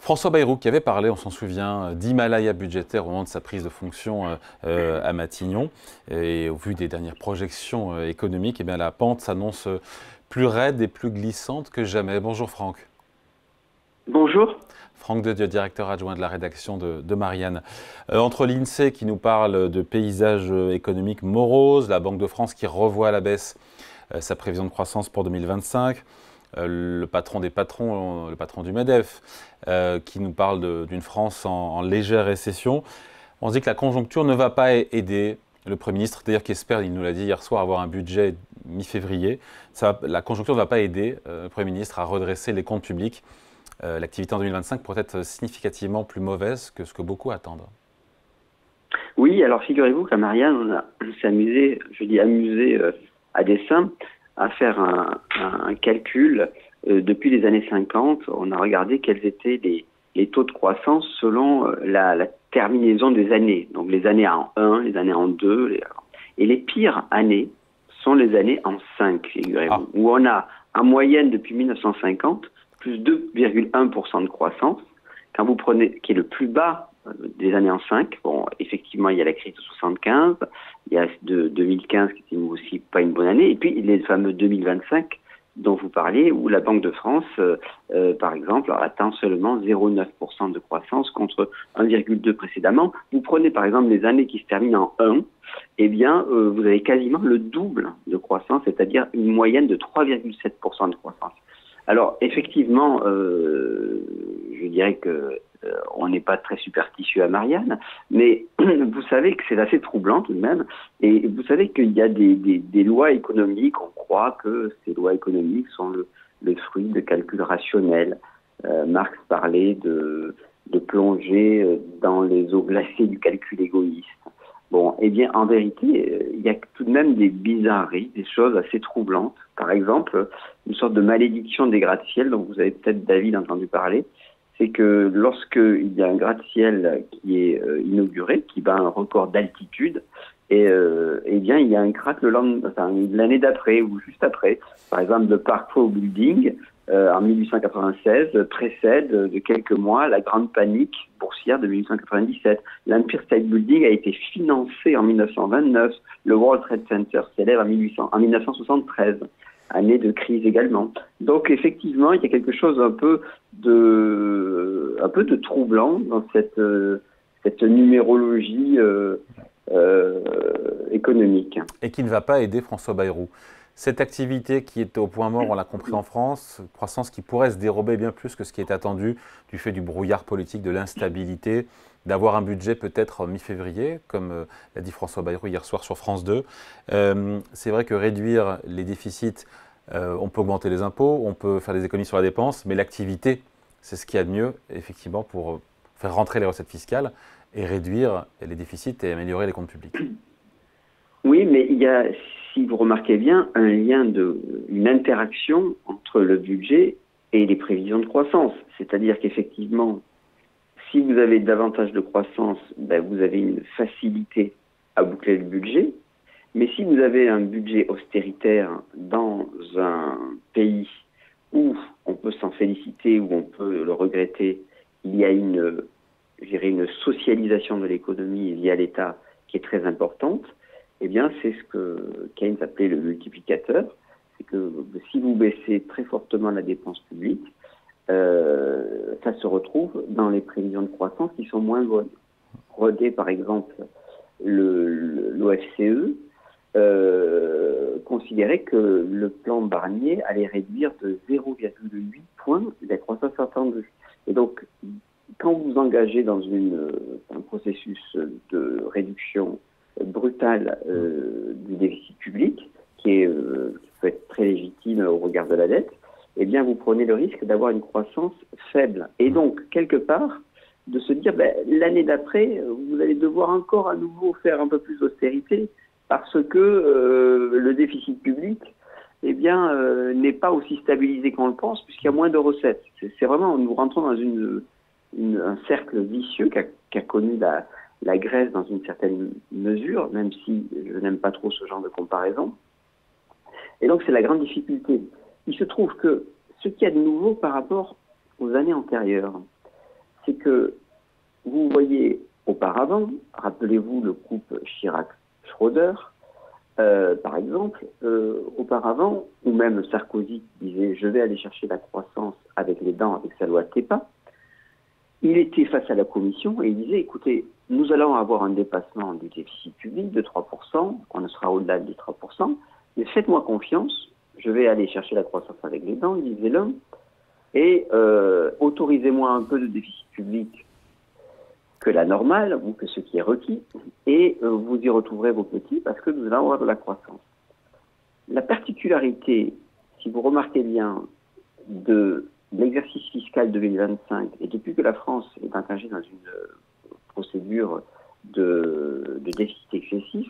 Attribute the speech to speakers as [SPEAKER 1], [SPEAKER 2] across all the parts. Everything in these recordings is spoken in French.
[SPEAKER 1] François Bayrou qui avait parlé, on s'en souvient, d'Himalaya budgétaire au moment de sa prise de fonction à Matignon. Et au vu des dernières projections économiques, eh bien, la pente s'annonce plus raide et plus glissante que jamais. Bonjour Franck.
[SPEAKER 2] Bonjour.
[SPEAKER 1] Franck Dedieu, directeur adjoint de la rédaction de Marianne. Entre l'INSEE qui nous parle de paysage économique morose, la Banque de France qui revoit à la baisse sa prévision de croissance pour 2025, le patron des patrons, le patron du MEDEF, qui nous parle d'une France en légère récession. On se dit que la conjoncture ne va pas aider le Premier ministre, d'ailleurs qui espère, il nous l'a dit hier soir, avoir un budget mi-février. La conjoncture ne va pas aider le Premier ministre à redresser les comptes publics. L'activité en 2025 pourrait être significativement plus mauvaise que ce que beaucoup attendent.
[SPEAKER 2] Oui, alors figurez-vous qu'à Marianne, on s'est amusé, je dis amusé à dessein, à faire un calcul. Depuis les années 50, on a regardé quels étaient les taux de croissance selon la terminaison des années. Donc les années en 1, les années en 2. Et les pires années sont les années en 5, figurez-vous, où on a en moyenne depuis 1950 plus 2,1% de croissance. Quand vous prenez, qui est le plus bas des années en 5, bon, effectivement, il y a la crise de 75, il y a de 2015 qui était aussi pas une bonne année, et puis les fameux 2025 dont vous parliez, où la Banque de France, par exemple, atteint seulement 0,9% de croissance contre 1,2% précédemment. Vous prenez par exemple les années qui se terminent en 1, eh bien, vous avez quasiment le double de croissance, c'est-à-dire une moyenne de 3,7% de croissance. Alors, effectivement, je dirais que on n'est pas très superstitieux à Marianne, mais vous savez que c'est assez troublant tout de même. Et vous savez qu'il y a des lois économiques, on croit que ces lois économiques sont le fruit de calculs rationnels. Marx parlait de plonger dans les eaux glacées du calcul égoïste. Bon, eh bien, en vérité, il y a tout de même des bizarreries, des choses assez troublantes. Par exemple, une sorte de malédiction des gratte-ciel, dont vous avez peut-être, David, entendu parler. C'est que lorsqu'il y a un gratte-ciel qui est inauguré, qui bat un record d'altitude, eh bien, il y a un crack l'année d'après ou juste après. Par exemple, le Park Fow Building, en 1896, précède de quelques mois la grande panique boursière de 1897. L'Empire State Building a été financé en 1929. Le World Trade Center s'élève en 1973. Année de crise également. Donc effectivement, il y a quelque chose un peu de troublant dans cette numérologie économique.
[SPEAKER 1] Et qui ne va pas aider François Bayrou. Cette activité qui est au point mort, on l'a compris en France, croissance qui pourrait se dérober bien plus que ce qui est attendu du fait du brouillard politique, de l'instabilité, d'avoir un budget peut-être mi-février, comme l'a dit François Bayrou hier soir sur France 2. C'est vrai que réduire les déficits, on peut augmenter les impôts, on peut faire des économies sur la dépense, mais l'activité, c'est ce qu'il y a de mieux, effectivement, pour faire rentrer les recettes fiscales et réduire les déficits et améliorer les comptes publics.
[SPEAKER 2] Oui, mais il y a, si vous remarquez bien, un lien une interaction entre le budget et les prévisions de croissance. C'est-à-dire qu'effectivement, si vous avez davantage de croissance, ben vous avez une facilité à boucler le budget. Mais si vous avez un budget austéritaire dans un pays où on peut s'en féliciter, où on peut le regretter, il y a une socialisation de l'économie via l'État qui est très importante, eh bien, c'est ce que Keynes appelait le multiplicateur. C'est que si vous baissez très fortement la dépense publique, ça se retrouve dans les prévisions de croissance qui sont moins bonnes. Regardez par exemple l'OFCE considérait que le plan Barnier allait réduire de 0,8 points la croissance attendue. Et donc, quand vous vous engagez dans un processus de réduction brutale du déficit public, qui peut être très légitime au regard de la dette, eh bien, vous prenez le risque d'avoir une croissance faible. Et donc, quelque part, de se dire, l'année d'après, vous allez devoir encore à nouveau faire un peu plus d'austérité parce que le déficit public, eh bien, n'est pas aussi stabilisé qu'on le pense puisqu'il y a moins de recettes. C'est vraiment, nous rentrons dans un cercle vicieux qu'a connu la Grèce dans une certaine mesure, même si je n'aime pas trop ce genre de comparaison. Et donc, c'est la grande difficulté. Il se trouve que ce qu'il y a de nouveau par rapport aux années antérieures, c'est que vous voyez auparavant, rappelez-vous le couple Chirac-Schröder, par exemple, auparavant, ou même Sarkozy qui disait « je vais aller chercher la croissance avec les dents, avec sa loi TEPA », il était face à la Commission et il disait « écoutez, nous allons avoir un dépassement du déficit public de 3%, on sera au-delà des 3%, mais faites-moi confiance, je vais aller chercher la croissance avec les dents, disait l'homme, et autorisez-moi un peu de déficit public que la normale, ou que ce qui est requis, et vous y retrouverez vos petits parce que nous allons avoir de la croissance. » La particularité, si vous remarquez bien, de l'exercice fiscal 2025, et depuis que la France est engagée dans une procédure de déficit excessif,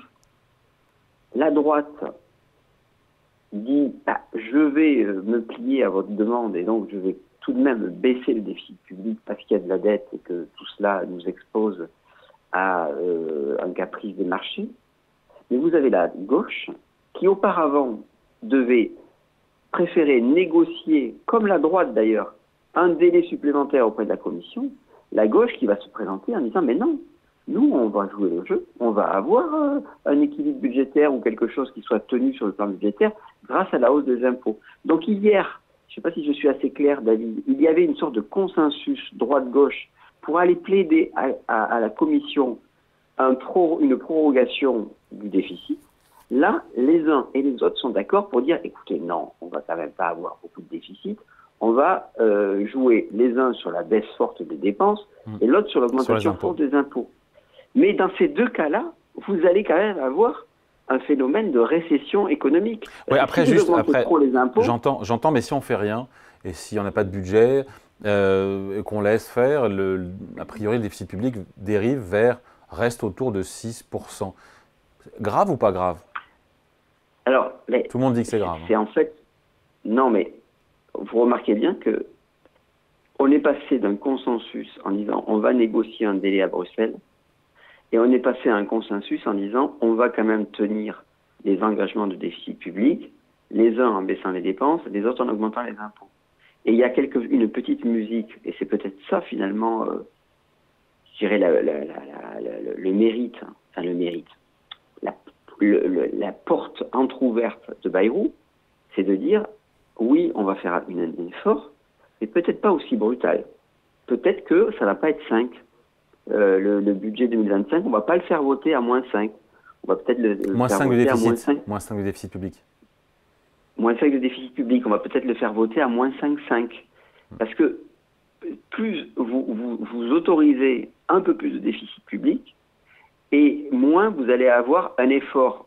[SPEAKER 2] la droite dit ah, je vais me plier à votre demande et donc je vais tout de même baisser le déficit public parce qu'il y a de la dette et que tout cela nous expose à un caprice des marchés. Mais vous avez la gauche qui auparavant devait préférer négocier, comme la droite d'ailleurs, un délai supplémentaire auprès de la Commission, la gauche qui va se présenter en disant mais non, nous on va jouer le jeu, on va avoir un équilibre budgétaire ou quelque chose qui soit tenu sur le plan budgétaire grâce à la hausse des impôts. Donc hier, je ne sais pas si je suis assez clair David, il y avait une sorte de consensus droite-gauche pour aller plaider à la Commission une prorogation du déficit. Là, les uns et les autres sont d'accord pour dire, écoutez, non, on va quand même pas avoir beaucoup de déficit, on va jouer les uns sur la baisse forte des dépenses et l'autre sur l'augmentation forte des impôts. Mais dans ces deux cas-là, vous allez quand même avoir un phénomène de récession économique.
[SPEAKER 1] Oui, après,
[SPEAKER 2] si
[SPEAKER 1] juste, après,
[SPEAKER 2] trop les impôts,
[SPEAKER 1] j'entends, mais si on fait rien, et si on n'a pas de budget, et qu'on laisse faire, a priori, le déficit public dérive reste autour de 6%. Grave ou pas grave?
[SPEAKER 2] Alors,
[SPEAKER 1] tout le monde dit que c'est grave.
[SPEAKER 2] C'est en fait, non, mais vous remarquez bien que on est passé d'un consensus en disant on va négocier un délai à Bruxelles, et on est passé à un consensus en disant on va quand même tenir les engagements de déficit public, les uns en baissant les dépenses, les autres en augmentant les impôts. Et il y a une petite musique, et c'est peut-être ça finalement, je dirais le mérite, enfin le mérite, la porte entrouverte de Bayrou, c'est de dire oui, on va faire un effort, mais peut-être pas aussi brutal. Peut-être que ça va pas être 5. Le budget 2025, on va pas le faire voter à moins 5. On va peut-être le faire voter à moins 5.
[SPEAKER 1] Moins 5 de déficit public.
[SPEAKER 2] Moins 5 de déficit public, on va peut-être le faire voter à moins 5,5. Parce que plus vous autorisez un peu plus de déficit public, et moins vous allez avoir un effort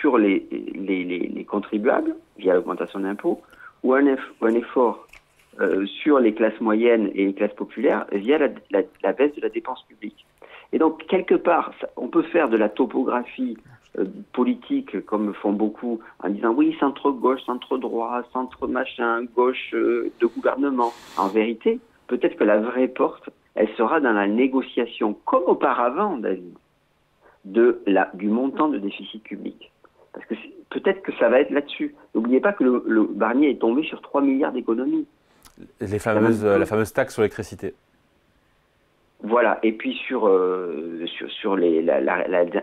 [SPEAKER 2] sur les contribuables, via l'augmentation d'impôts, ou un effort sur les classes moyennes et les classes populaires via la baisse de la dépense publique. Et donc, quelque part, on peut faire de la topographie politique, comme font beaucoup, en disant oui, centre-gauche, centre-droit, centre-machin, gauche de gouvernement. En vérité, peut-être que la vraie porte, elle sera dans la négociation, comme auparavant, David, du montant de déficit public. Parce que peut-être que ça va être là-dessus. N'oubliez pas que le Barnier est tombé sur 3 milliards d'économies.
[SPEAKER 1] La fameuse taxe sur l'électricité.
[SPEAKER 2] Voilà, et puis sur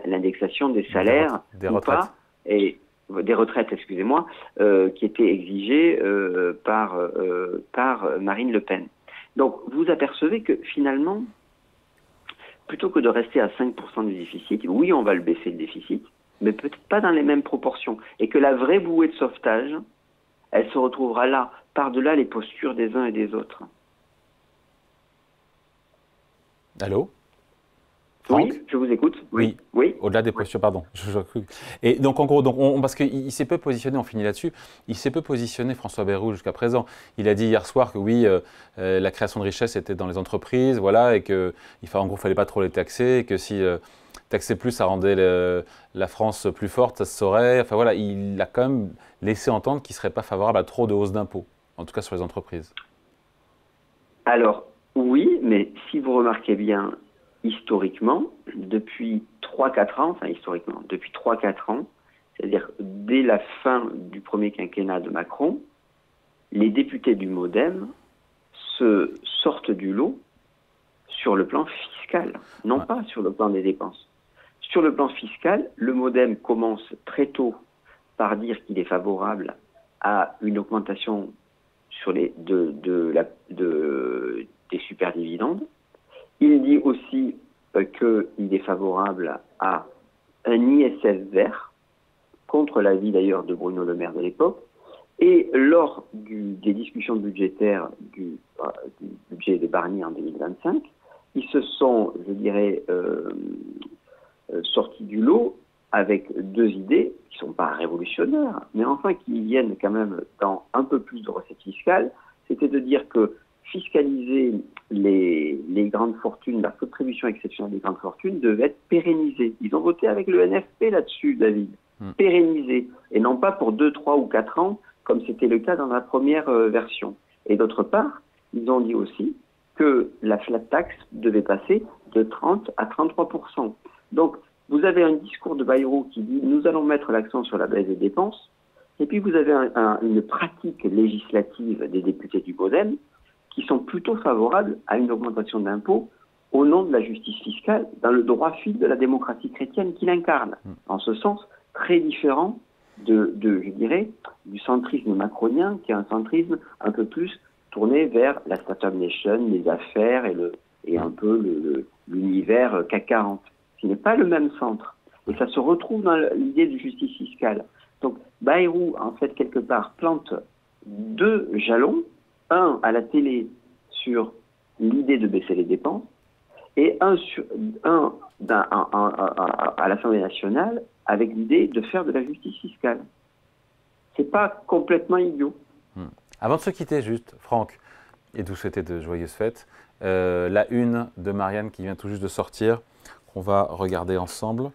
[SPEAKER 2] l'indexation des salaires,
[SPEAKER 1] des retraites.
[SPEAKER 2] Et des retraites, excusez-moi, qui était exigée par Marine Le Pen. Donc vous apercevez que finalement, plutôt que de rester à 5% du déficit, oui, on va le baisser le déficit, mais peut-être pas dans les mêmes proportions, et que la vraie bouée de sauvetage, elle se retrouvera là, par-delà les postures des uns et des autres.
[SPEAKER 1] Allô, Franck?
[SPEAKER 2] Oui, je vous écoute.
[SPEAKER 1] Oui. Au-delà des postures, pardon. Et donc, en gros, parce qu'il s'est peu positionné, on finit là-dessus, il s'est peu positionné, François Bayrou, jusqu'à présent. Il a dit hier soir que oui, la création de richesse était dans les entreprises, voilà, et qu'en gros, il ne fallait pas trop les taxer, et que si taxer plus, ça rendait la France plus forte, ça se saurait. Enfin voilà, il a quand même laissé entendre qu'il ne serait pas favorable à trop de hausses d'impôts, en tout cas sur les entreprises.
[SPEAKER 2] Alors, oui, mais si vous remarquez bien, historiquement, depuis 3-4 ans, c'est-à-dire dès la fin du premier quinquennat de Macron, les députés du MoDem sortent du lot sur le plan fiscal, non pas sur le plan des dépenses. Sur le plan fiscal, le MoDem commence très tôt par dire qu'il est favorable à une augmentation sur des superdividendes. Il dit aussi qu'il est favorable à un ISF vert, contre l'avis d'ailleurs de Bruno Le Maire de l'époque. Et lors des discussions budgétaires du budget de Barnier en 2025, ils se sont, je dirais, sortis du lot avec deux idées qui ne sont pas révolutionnaires, mais enfin qui viennent quand même dans un peu plus de recettes fiscales. C'était de dire que fiscaliser les grandes fortunes, la contribution exceptionnelle des grandes fortunes devait être pérennisée. Ils ont voté avec le NFP là-dessus, David. Pérennisée. Et non pas pour 2, 3 ou 4 ans, comme c'était le cas dans la première version. Et d'autre part, ils ont dit aussi que la flat tax devait passer de 30 à 33%. Donc, vous avez un discours de Bayrou qui dit « nous allons mettre l'accent sur la baisse des dépenses », et puis vous avez une pratique législative des députés du MoDem qui sont plutôt favorables à une augmentation d'impôts au nom de la justice fiscale, dans le droit fil de la démocratie chrétienne qu'il incarne. En ce sens, très différent je dirais, du centrisme macronien, qui est un centrisme un peu plus tourné vers la Startup Nation, les affaires et un peu l'univers CAC 40, qui n'est pas le même centre. Et ça se retrouve dans l'idée de justice fiscale. Donc, Bayrou, en fait, quelque part, plante deux jalons, un à la télé sur l'idée de baisser les dépenses, et un à l'Assemblée nationale avec l'idée de faire de la justice fiscale. C'est pas complètement idiot.
[SPEAKER 1] Avant de se quitter, juste, Franck, et de vous souhaiter de joyeuses fêtes, la une de Marianne qui vient tout juste de sortir, qu'on va regarder ensemble.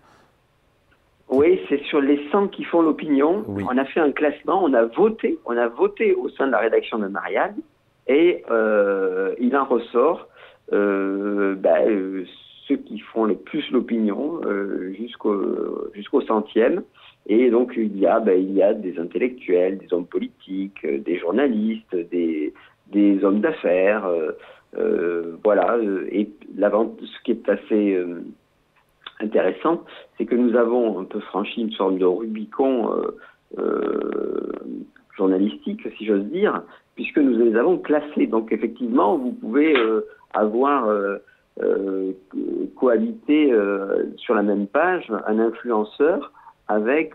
[SPEAKER 2] Oui, c'est sur les 100 qui font l'opinion. Oui. On a fait un classement, on a voté au sein de la rédaction de Marianne, et il en ressort ceux qui font le plus l'opinion jusqu'au centième. Et donc il y a des intellectuels, des hommes politiques, des journalistes, des hommes d'affaires, voilà. Et ce qui est assez intéressant, c'est que nous avons un peu franchi une sorte de Rubicon journalistique, si j'ose dire, puisque nous les avons classés. Donc effectivement, vous pouvez avoir cohabité sur la même page un influenceur avec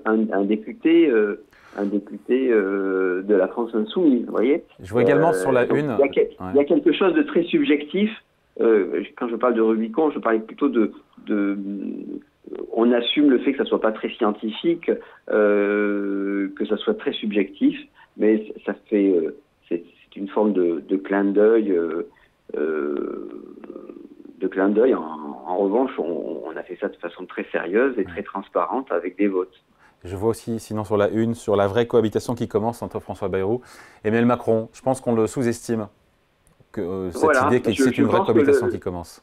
[SPEAKER 2] un député de la France Insoumise, vous voyez.
[SPEAKER 1] Je vois également sur la une.
[SPEAKER 2] Il y a quelque chose de très subjectif. Quand je parle de Rubicon, je parlais plutôt on assume le fait que ça soit pas très scientifique, que ça soit très subjectif, mais ça fait c'est une forme de clin d'œil. En revanche, on a fait ça de façon très sérieuse et très transparente avec des votes.
[SPEAKER 1] Je vois aussi, sinon sur la une, sur la vraie cohabitation qui commence entre François Bayrou et Emmanuel Macron. Je pense qu'on le sous-estime, cette idée que c'est une vraie cohabitation qui commence.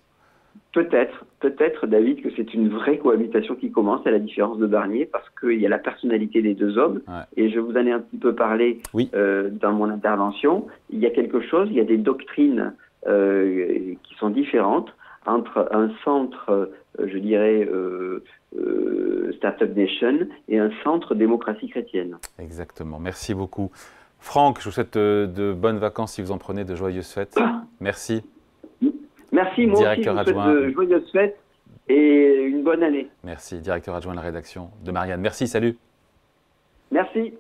[SPEAKER 2] Peut-être, David, que c'est une vraie cohabitation qui commence, à la différence de Barnier, parce qu'il y a la personnalité des deux hommes. Ouais. Et je vous en ai un petit peu parlé dans mon intervention. Il y a quelque chose, il y a des doctrines qui sont différentes entre un centre, je dirais, Startup Nation et un centre démocratie chrétienne.
[SPEAKER 1] Exactement. Merci beaucoup. Franck, je vous souhaite de bonnes vacances si vous en prenez, de joyeuses fêtes. Merci.
[SPEAKER 2] Merci, moi
[SPEAKER 1] directeur
[SPEAKER 2] aussi, je vous
[SPEAKER 1] adjoint
[SPEAKER 2] souhaite de joyeuses fêtes et une bonne année.
[SPEAKER 1] Merci, directeur adjoint de la rédaction de Marianne. Merci, salut.
[SPEAKER 2] Merci.